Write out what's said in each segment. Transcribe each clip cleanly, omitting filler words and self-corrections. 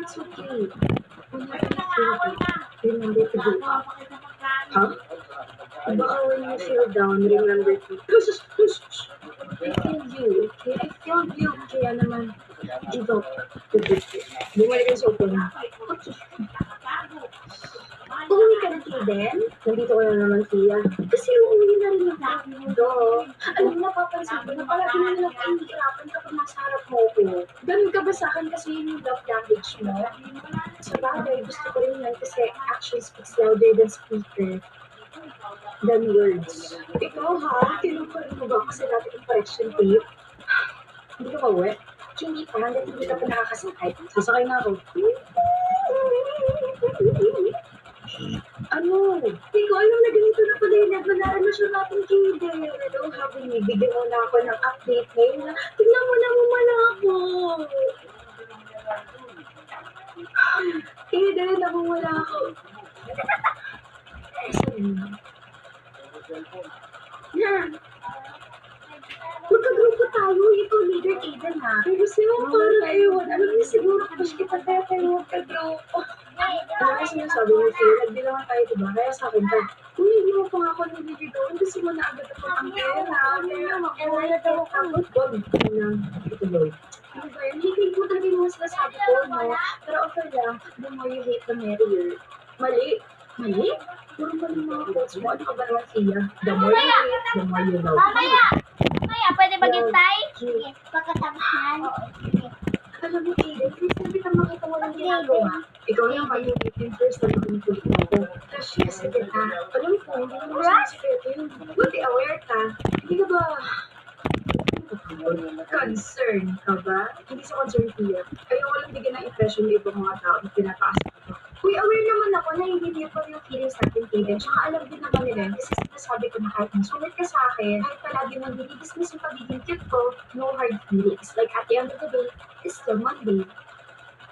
it's okay. Remember to go up. Huh? Baka when you feel down, remember to... I feel you, okay? I feel you. Kaya naman, give up. Bumalik ang soto na. Okay. Uuwi ka na, Kaden? Nandito ko na naman, Tia. Kasi uuwi na rin ako. Do. Alam mo, napapansin ko na palagi mo nalang kahihirapan kapag nasa harap mo ko. Ganun ka ba sa akin kasi yun yung love language mo? Sa bagay, gusto ko rin yan kasi action speaks louder than speaker. Than words. Ikaw ha, kinukulit mo ba ako sa dati impression tape? Hindi ka ba wet? Hindi pa, hanggang hindi ka pa nakakasakay. Sasakay na ako. Ano? Hindi ko alam na ganito na pala yung nagmanarelasyon natin, Kaden. Hello, habang bibigyan mo na ako ng update ngayon na tignan mo na mumala ako. Kaden, namumula ako. Yan. Magkagrupo tayo, ikaw leader Kaden ha. Pero siya parang ewan. Alam niyo siguro push kita tayo magkagrupo. Ano kasi sinasabi mo, Phil? Nagbilangan tayo, diba? Kaya sa akin ka, kung hindi mo pa ako nililigawan, kasi mo na agad ako ang pera. Kaya wala daw ako. Huwag na ituloy. Ano ba yun? Hindi ko talaga yung sinasabi ko, no? Pero okay lang, the more you hate, the merrier. Mali. Mali? Puro pa yung mga quotes mo. Ano ka ba naman, Tia? The more you hate, the more you love. Mamaya, pwede maghintay? Sige, pagkatapos yan. Alam mo, Kaden, please sabi ka makita mo lang ginagawa. Ikaw yung mag-hate yung first time na pinukulit mo ako. Kasi sige ka. Alam mo, hindi naman sinasikreto yun. Buti aware ka. Hindi ka ba... concern ka ba? Hindi sa concern, Tia. Ayaw ko lang bigyan ng impression ng ibang mga tao na pinataas ko. Uy, aware naman ako na hindi niyo pa yung feelings natin, Kaden. Tsaka alam din naman nila yun. Kasi sinasabi ko na kahit masulit ka sa akin, kahit palagi mong dinidismiss yung pagiging cute ko, no hard feelings. Like at the end of the day, it's still Monday.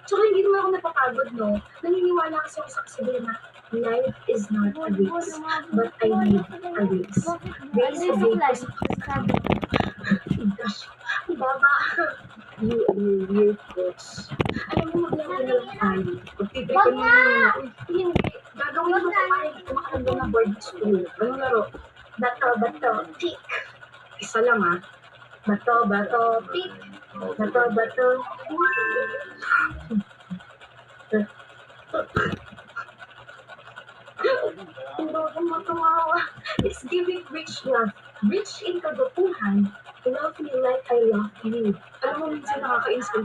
Tsaka hindi naman ako napapagod, no? Naniniwala kasi ako sa kasabihan na life is not a race, but I need a race. Race a race. Gosh, ang baba. You and your weird quotes. Alam mo, maglaro na lang tayo. Pagtitry ko na yun. Hindi. Gagawin mo sa mga kumakaroon ng board school. Anong laro? Bato, pick. Isa lang ah. Bato, pick. Bato. Ang bagong matumawa. It's giving rich love. Rich in kagatuhan. Love me like I love you. Alam mo, minsan nakakainis kang